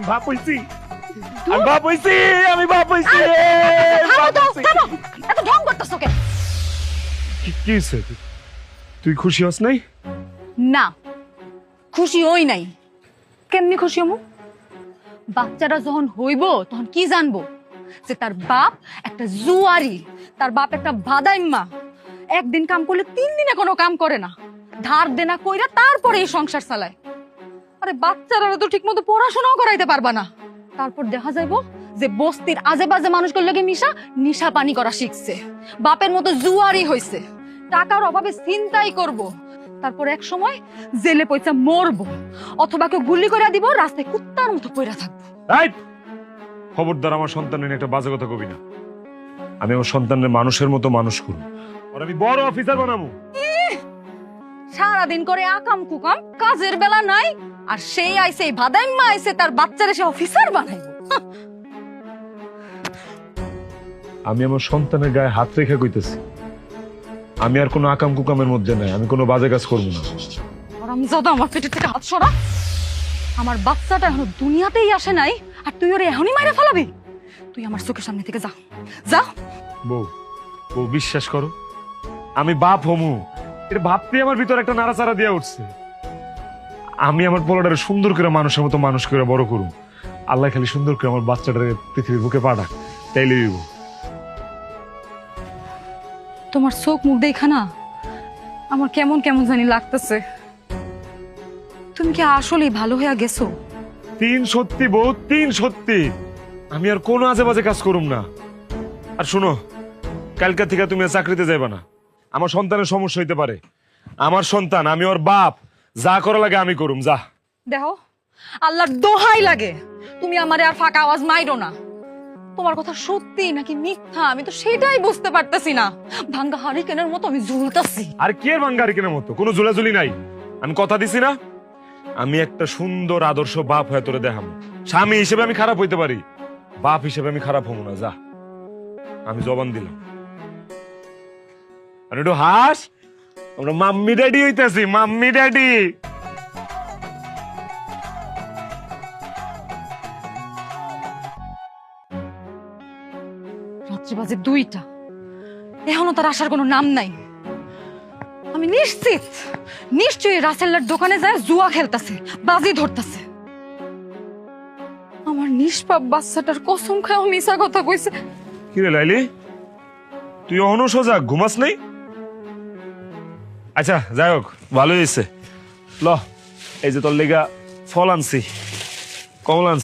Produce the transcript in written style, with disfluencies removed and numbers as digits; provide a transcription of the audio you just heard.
বাপ হইছি, আমি বাপ হইছি, আমি বাপ হইছি। এত ঢং করতেছো কেন? কি হইছে? তুই খুশি হস নাই? না, খুশি হই নাই। কেমনি খুশি হমু? বাচ্চারা যখন হইব তখন কি জানবো যে তার বাপ একটা জুয়ারি, তার বাপ একটা ভাদাইম্মা, একদিন কাম করলে 3 দিনে কোনো কাম করে না, ধার দেনা কইরা তারপরে এই সংসার চালায়। আরে বাচ্চারা তো ঠিক মতো পড়াশোনাও করাইতে পারবা না, তারপর দেখা যাইবো যে বস্তির আজে বাজে মানুষগুলোর লগে নিশা পানি করা শিখছে, বাপের মতো জুয়ারি হইছে, টাকার অভাবে চিন্তাই করব, তারপর এক সময় জেলে পয়সা মরবো, অথবা কেউ গুলি করে দিব, রাস্তায় কুত্তার মতো পইরা থাকবো। খবরদার আমার সন্তানের নিয়ে একটা বাজে কথা কবি না। আমি আমার সন্তানের মানুষের মতো মানুষ করব, আর আমি বড় অফিসার বানাবো। সারাদিন করে আকাম কুকাম, কাজের বেলা নাই, আর সেই আইছে ভাদাইম্মা আইছে তার বাচ্চারে সে অফিসার বানাইবো। আমি আমার সন্তানের গায়ে হাত রেখে কইতেছি, আমি আর কোনো আকাম কুকামের মধ্যে নাই, আমি কোনো বাজে কাজ করবো না। হারামজাদা, আমার পেটের থেকে হাত সরা। আমার বাচ্চাটা এখনো দুনিয়াতেই আসে নাই, আর তুই ওরে এখনই মাইরা ফেলাবি? তুই আমার চোখের সামনে থেকে যা, যা। বউ, বউ বিশ্বাস করো, আমি বাপ হমু, এটা ভাবতে আমার ভিতর একটা নাড়াচাড়া দিয়ে উঠছে। আমি আমার পোলাটারে সুন্দর করে মানুষের মতো মানুষ করে বড় করুম। আল্লাহ খালি সুন্দর করে আমার বাচ্চাটারে পৃথিবীর বুকে পাঠাক, তাইলে দিব। তোমার চোখ মুখ দেখা না আমার কেমন কেমন জানি লাগতেছে। তুমি কি আসলেই ভালো হয়ে গেছো? 3 সত্যি বউ, 3 সত্যি। আমি আর কোনো আজে বাজে কাজ করুম না। আর শোনো, কালকা থেকে তুমি আর চাকরিতে যাইবা না। আমার সন্তানের সমস্যা হইতে পারে, আমার সন্তান, আমি ওর বাপ, যা করা লাগে আমি করুম। যা দেখো, আল্লাহর দোহাই লাগে তুমি আমারে আর ফাঁকা আওয়াজ মাইরো না। তোমার কথা সত্যি নাকি মিথ্যা আমি তো সেটাই বুঝতে পারতেছি না। ভাঙ্গা হারিকেনের মতো আমি ঝুলতাছি। আর কি এর ভাঙ্গারি কেনার মতো কোনো ঝুলাঝুলি নাই। আমি কথা দিছি না, আমি একটা সুন্দর আদর্শ বাপ হয়ে তোরে দেখাম। স্বামী হিসেবে আমি খারাপ হইতে পারি, বাপ হিসেবে আমি খারাপ হবো না। যা, আমি জবান দিলাম। আর একটু হাস, আমরা মাম্মি ড্যাডি হইতেছি, মাম্মি ড্যাডি। রাত্রি বাজে 2টা, এখনো তার আসার কোনো নাম নাই। আমি নিশ্চিত নিশ্চয়ই রাসেল্লার দোকানে যায় জুয়া খেলতেছে, বাজি ধরতেছে। আমার নিষ্পাপ বাচ্চাটার কসম খাও মিশা কথা কইছে। কি রে লাইলি, তুই অহনো সোজা ঘুমাস নেই? আচ্ছা যাই হোক, ভালোই হয়েছে। ল, এই যে তোর লেগা ফল আনছি, কমল আনছি।